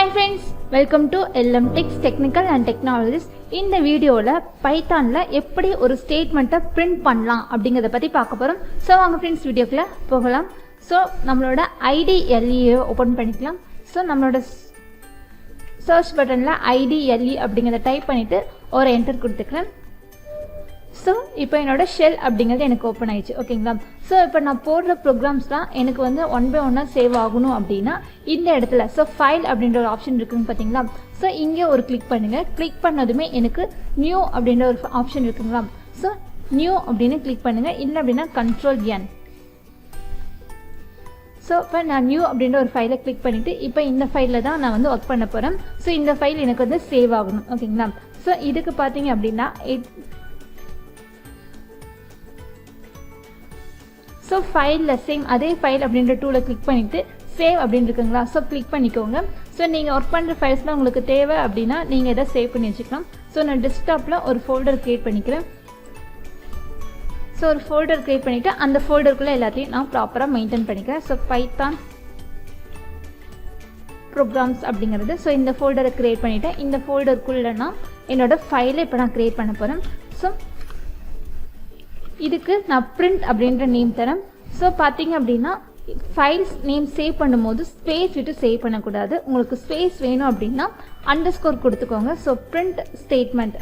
Hi friends, welcome to LMTech's Technical and Technologies. இந்த வீடியோல பைத்தான்ல எப்படி ஒரு ஸ்டேட்மெண்ட்டை பிரிண்ட் பண்ணலாம் அப்படிங்கறத பத்தி பார்க்க போறோம். சோ வாங்க फ्रेंड्स வீடியோக்குள்ள போகலாம். சோ நம்மளோட IDLE ஓபன் பண்ணிக்கலாம். சோ நம்மளோட சர்ச் பட்டன்ல IDLE அப்படிங்கறத டைப் பண்ணிட்டு ஒரு என்டர் கொடுத்துக்கிறேன். ஸோ இப்போ என்னோட ஷெல் அப்படிங்கிறது எனக்கு ஓப்பன் ஆயிடுச்சு ஓகேங்களா. ஸோ இப்போ நான் போடுற ப்ரோக்ராம்ஸ்லாம் எனக்கு வந்து 1 by 1 சேவ் ஆகணும் அப்படின்னா இந்த இடத்துல ஸோ ஃபைல் அப்படின்ற ஒரு ஆப்ஷன் இருக்குன்னு பார்த்தீங்களா. ஸோ இங்கே ஒரு கிளிக் பண்ணுங்கள். கிளிக் பண்ணதுமே எனக்கு நியூ அப்படின்ற ஒரு ஆப்ஷன் இருக்குங்களா. ஸோ நியூ அப்படின்னு கிளிக் பண்ணுங்கள். இல்லை அப்படின்னா Ctrl+N. ஸோ இப்போ நான் நியூ அப்படின்ற ஒரு ஃபைலை கிளிக் பண்ணிவிட்டு இப்போ இந்த ஃபைலில் தான் நான் வந்து ஒர்க் பண்ண போகிறேன். ஸோ இந்த ஃபைல் எனக்கு வந்து சேவ் ஆகணும் ஓகேங்களா. ஸோ இதுக்கு பார்த்தீங்க அப்படின்னா ஸோ ஃபைலில் சேம் அதே ஃபைல் அப்படின்ற டூலை கிளிக் பண்ணிவிட்டு சேவ் அப்படின்னு இருக்குங்களா. ஸோ கிளிக் பண்ணிக்கோங்க. ஸோ நீங்கள் ஒர்க் பண்ணுற ஃபைல்ஸ்லாம் உங்களுக்கு தேவை அப்படின்னா நீங்கள் எதை சேவ் பண்ணி வச்சுக்கலாம். ஸோ நான் டெஸ்க்டாப்பில் ஒரு ஃபோல்டர் க்ரியேட் பண்ணிக்கிறேன். ஸோ ஒரு ஃபோல்டர் க்ரியேட் பண்ணிவிட்டு அந்த ஃபோல்டருக்குள்ளே எல்லாத்தையும் நான் ப்ராப்பராக மெயின்டைன் பண்ணிக்கிறேன். ஸோ பைத்தான் ப்ரோக்ராம்ஸ் அப்படிங்கிறது. ஸோ இந்த ஃபோல்டரை க்ரியேட் பண்ணிவிட்டேன். இந்த ஃபோல்டருக்குள்ளே நான் என்னோடய ஃபைலை இப்போ நான் க்ரியேட் பண்ண போகிறேன். ஸோ இதுக்கு நான் பிரிண்ட் அப்படின்ற நேம் தரேன். ஸோ பார்த்தீங்க அப்படின்னா ஃபைல்ஸ் நேம் சேவ் பண்ணும்போது ஸ்பேஸ் விட்டு சேவ் பண்ணக்கூடாது. உங்களுக்கு ஸ்பேஸ் வேணும் அப்படின்னா அண்டர்ஸ்கோர் கொடுத்துக்கோங்க. So print statement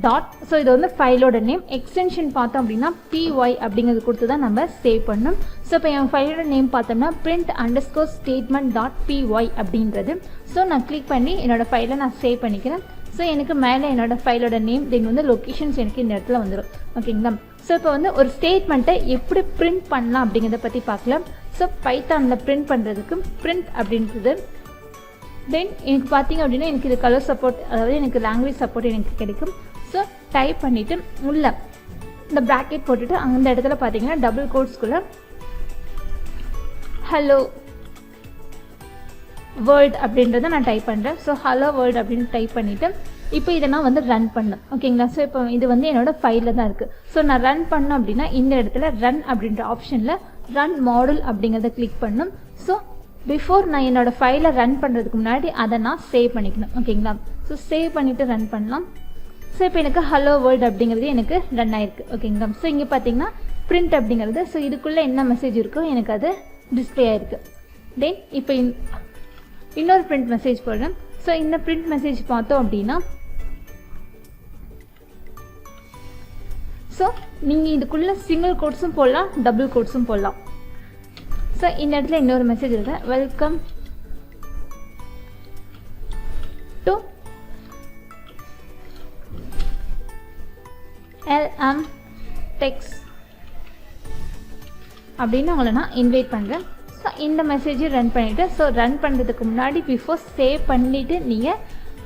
dot. So இது வந்து ஃபைலோட நேம். எக்ஸ்டென்ஷன் பார்த்தோம் அப்படின்னா PY அப்படிங்கிறது கொடுத்து தான் நம்ம சேவ் பண்ணணும். ஸோ இப்போ என் ஃபைலோட நேம் பார்த்தோம்னா print_statement.py அப்படின்றது. ஸோ நான் கிளிக் பண்ணி என்னோடய ஃபைலை நான் சேவ் பண்ணிக்கிறேன். ஸோ எனக்கு மேலே என்னோடய ஃபைலோட நேம் தென் வந்து லொக்கேஷன்ஸ் எனக்கு இந்த இடத்துல வந்துடும் ஓகேங்களா. ஸோ இப்போ வந்து ஒரு ஸ்டேட்மெண்ட்டை எப்படி பிரிண்ட் பண்ணலாம் அப்படிங்கிறத பற்றி பார்க்கலாம். ஸோ பைத்தானில் பிரிண்ட் பண்ணுறதுக்கு பிரிண்ட் அப்படின்றது தென் எனக்கு பார்த்தீங்க அப்படின்னா எனக்கு இது கலர் சப்போர்ட் அதாவது எனக்கு லாங்குவேஜ் சப்போர்ட் எனக்கு கிடைக்கும். ஸோ டைப் பண்ணிவிட்டு உள்ள இந்த ப்ராக்கெட் போட்டுட்டு அந்த இடத்துல பார்த்தீங்கன்னா டபுள் கோட்ஸ்குள்ளே ஹலோ வேர்ல்ட் அப்படின்றத நான் டைப் பண்ணுறேன். ஸோ ஹலோ வேர்ல்ட் அப்படின்னு டைப் பண்ணிவிட்டு இப்போ இதை நான் வந்து ரன் பண்ணேன் ஓகேங்களா. ஸோ இப்போ இது வந்து என்னோடய ஃபைலில் தான் இருக்குது. ஸோ நான் ரன் பண்ணேன் அப்படின்னா இந்த இடத்துல ரன் அப்படின்ற ஆப்ஷனில் ரன் மாடல் அப்படிங்கிறத கிளிக் பண்ணணும். ஸோ பிஃபோர் நான் என்னோடய ஃபைலை ரன் பண்ணுறதுக்கு முன்னாடி அதை நான் சேவ் பண்ணிக்கணும் ஓகேங்களா. ஸோ சேவ் பண்ணிவிட்டு ரன் பண்ணலாம். ஸோ இப்போ எனக்கு ஹலோ வேர்ல்ட் அப்படிங்கிறது எனக்கு ரன் ஆயிருக்கு ஓகேங்களா. ஸோ இங்கே பார்த்தீங்கன்னா பிரிண்ட் அப்படிங்கிறது ஸோ இதுக்குள்ளே என்ன மெசேஜ் இருக்கோ எனக்கு அது டிஸ்பிளே ஆகிருக்கு. தென் இப்போ இன்னொரு பிரிண்ட் மெசேஜ் போடுறேன். ஸோ இந்த பிரிண்ட் மெசேஜ் பார்த்தோம் அப்படின்னா ஸோ நீங்கள் இதுக்குள்ளே சிங்கிள் கோட்ஸும் போடலாம் டபுள் கோட்ஸும் போடலாம். ஸோ இந்த இடத்துல இன்னொரு மெசேஜ் இருக்கு. வெல்கம் டு LMTech அப்படின்னு உங்களை நான் இன்வைட் பண்ணுறேன். ஸோ இந்த மெசேஜை ரன் பண்ணிவிட்டு ஸோ ரன் பண்ணுறதுக்கு முன்னாடி பிஃபோர் சேவ் பண்ணிவிட்டு நீங்கள்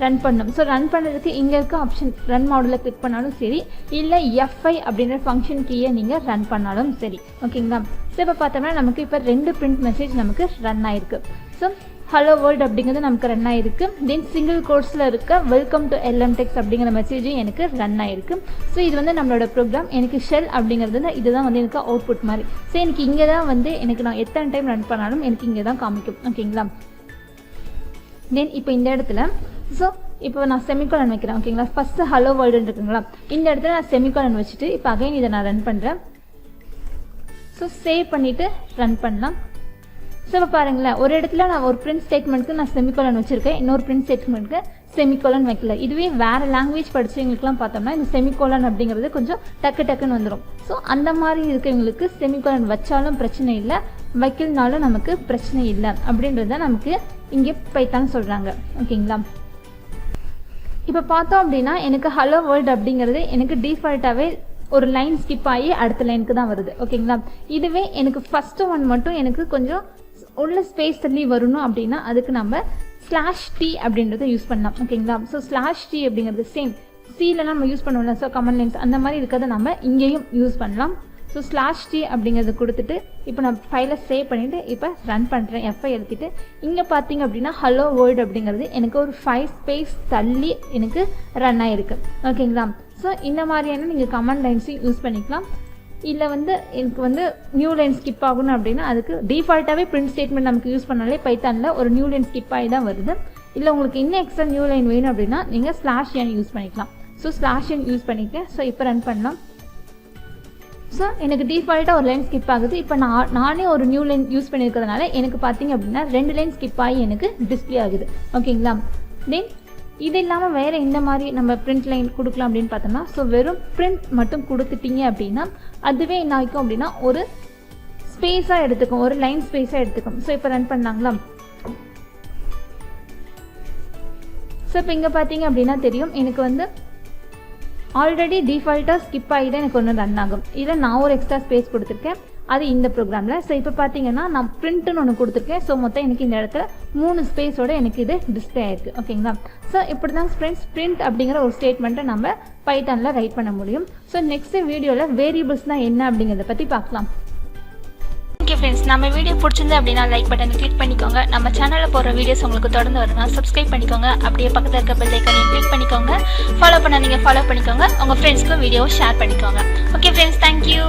ரன் பண்ணணும். ஸோ ரன் பண்ணுறதுக்கு இங்கே இருக்க ஆப்ஷன் ரன் மாடலில் கிளிக் பண்ணாலும் சரி இல்லை F5 அப்படின்ற ஃபங்க்ஷன் கீயை நீங்கள் ரன் பண்ணாலும் சரி ஓகேங்களா. ஸோ இப்போ பார்த்தோம்னா நமக்கு இப்போ 2 பிரிண்ட் மெசேஜ் நமக்கு ரன் ஆயிருக்கு. ஸோ ஹலோ வேர்ல்ட் அப்படிங்கிறது நமக்கு ரன் ஆயிருக்கு. தென் சிங்கிள் கோர்ஸில் இருக்க வெல்கம் டு LMTech அப்படிங்கிற மெசேஜும் எனக்கு ரன் ஆயிருக்கு. ஸோ இது வந்து நம்மளோட ப்ரோக்ராம். எனக்கு ஷெல் அப்படிங்கிறது இதுதான் வந்து எனக்கு அவுட்புட் மாதிரி. ஸோ எனக்கு இங்கே தான் வந்து எனக்கு நான் எத்தனை டைம் ரன் பண்ணாலும் எனக்கு இங்கே தான் காமிக்கும் ஓகேங்களா. தென் இப்போ இந்த இடத்துல ஸோ இப்போ நான் செமிகோலன் வைக்கிறேன் ஓகேங்களா. ஃபஸ்ட்டு ஹலோ வேர்ல்டுன்னு இருக்குங்களா. இந்த இடத்துல நான் செமிகோலன் வச்சுட்டு இப்போ அகைன் இதை நான் ரன் பண்ணுறேன். ஸோ சேவ் பண்ணிவிட்டு ரன் பண்ணலாம். ஸோ இப்போ பாருங்களேன் ஒரு இடத்துல நான் ஒரு பிரிண்ட் ஸ்டேட்மெண்ட்டுக்கு நான் செமிகோலன் வச்சுருக்கேன். இன்னொரு பிரிண்ட் ஸ்டேட்மெண்ட்டுக்கு செமிகோலன் வைக்கல. இதுவே வேறு லாங்குவேஜ் படித்தவங்களுக்குலாம் பார்த்தோம்னா இந்த செமிகோலன் அப்படிங்கிறது கொஞ்சம் டக்குன்னு வந்துடும். ஸோ அந்த மாதிரி இருக்கிறவங்களுக்கு செமிகோலன் வச்சாலும் பிரச்சனை இல்லை வைக்கலனாலும் நமக்கு பிரச்சனை இல்லை அப்படின்றத நமக்கு இங்கே பைத்தான் சொல்கிறாங்க ஓகேங்களா. இப்போ பார்த்தோம் அப்படின்னா எனக்கு ஹலோ வேர்ல்ட் அப்படிங்கிறது எனக்கு டிஃபால்ட்டாகவே ஒரு லைன் ஸ்கிப் ஆகி அடுத்த லைனுக்கு தான் வருது ஓகேங்களா. இதுவே எனக்கு ஃபஸ்ட்டு ஒன் மட்டும் எனக்கு கொஞ்சம் உள்ள ஸ்பேஸ் தள்ளி வரணும் அப்படின்னா அதுக்கு நம்ம /t அப்படின்றத யூஸ் பண்ணலாம் ஓகேங்களா. ஸோ /t அப்படிங்கிறது சேம் சியில் நம்ம யூஸ் பண்ணுவோம்ல. ஸோ கமெண்ட் லைன்ஸ் அந்த மாதிரி இருக்கிறத நம்ம இங்கேயும் யூஸ் பண்ணலாம். ஸோ /t அப்படிங்கிறது கொடுத்துட்டு இப்போ நான் ஃபைலை சேவ் பண்ணிவிட்டு இப்போ ரன் பண்ணுறேன். F5 எழுத்திட்டு இங்கே பார்த்தீங்க அப்படின்னா ஹலோ வேர்ல்டு அப்படிங்கிறது எனக்கு ஒரு 5 ஸ்பேஸ் தள்ளி எனக்கு ரன் ஆகிருக்கு ஓகேங்களா. ஸோ இந்த மாதிரியான நீங்கள் கமெண்ட் லைன்ஸையும் யூஸ் பண்ணிக்கலாம். இல்லை வந்து எனக்கு வந்து நியூ லைன் ஸ்கிப் ஆகணும் அப்படின்னா அதுக்கு டிஃபால்ட்டாகவே பிரிண்ட் ஸ்டேட்மெண்ட் நமக்கு யூஸ் பண்ணாலே பைத்தானில் ஒரு நியூ லைன் ஸ்கிப் ஆகி தான் வருது. இல்லை உங்களுக்கு இன்னும் எக்ஸ்ட்ரா நியூ லைன் வேணும் அப்படின்னா நீங்கள் /n யூஸ் பண்ணிக்கலாம். ஸோ /n யூஸ் பண்ணிக்கிறேன். ஸோ இப்போ ரன் பண்ணலாம். ஸோ எனக்கு டிஃபால்ட்டாக ஒரு லைன் ஸ்கிப் ஆகுது. இப்போ நானே ஒரு நியூ லைன் யூஸ் பண்ணியிருக்கிறதுனால எனக்கு பார்த்தீங்க அப்படின்னா 2 லைன் ஸ்கிப் ஆகி எனக்கு டிஸ்பிளே ஆகுது. ஓகேங்களா? தென் இது இல்லாமல் வேறு இந்த மாதிரி நம்ம பிரிண்ட் லைன் கொடுக்கலாம் அப்படின்னு பார்த்தோம்னா, ஸோ வெறும் பிரிண்ட் மட்டும் கொடுத்துட்டீங்க அப்படின்னா அதுவே என்ன ஆகிக்கும் அப்படின்னா ஒரு ஸ்பேஸாக எடுத்துக்கும், ஒரு லைன் ஸ்பேஸாக எடுத்துக்கும். ஸோ இப்போ ரன் பண்ணாங்களா? ஸோ இப்போ இங்கே பார்த்தீங்க அப்படின்னா தெரியும் எனக்கு வந்து ஆல்ரெடி டிஃபால்ட்டாக ஸ்கிப் ஆகி தான் எனக்கு ஒன்று ரன் ஆகும். இதில் நான் ஒரு எக்ஸ்ட்ரா ஸ்பேஸ் கொடுத்துருக்கேன், அது இந்த ப்ரோக்ராமில். ஸோ இப்போ பார்த்தீங்கன்னா நான் பிரிண்ட்டுன்னு ஒன்று கொடுத்துருக்கேன். ஸோ மொத்தம் எனக்கு இந்த இடத்துல 3 ஸ்பேஸோடு எனக்கு இது டிஸ்பிளே ஆயிருக்கு. ஓகேங்களா? ஸோ இப்படி தான் ஃப்ரெண்ட்ஸ் பிரிண்ட் அப்படிங்கிற ஒரு ஸ்டேட்மெண்ட்டை நம்ம பைத்தானில் ரைட் பண்ண முடியும். ஸோ நெக்ஸ்ட் வீடியோவில் வேரியபிள்ஸ்னால் என்ன அப்படிங்கிறத பற்றி பார்க்கலாம். ஓகே ஃப்ரெண்ட்ஸ், நம்ம வீடியோ பிடிச்சிருந்து அப்படின்னா லைக் பட்டனை கிளிக் பண்ணிக்கோங்க. நம்ம சேனலில் போகிற வீடியோஸ் உங்களுக்கு தொடர்ந்து வரணும்னா சப்ஸ்கிரைப் பண்ணிக்கோங்க. அப்படியே பக்கத்தில் இருக்க பெல் ஐக்கானையும் கிளிக் பண்ணிக்கோங்க. ஃபாலோ பண்ண நீங்கள் ஃபாலோ பண்ணிக்கோங்க. உங்கள் ஃப்ரெண்ட்ஸ்க்கும் வீடியோவை ஷேர் பண்ணிக்கோங்க. Okay friends, thank you.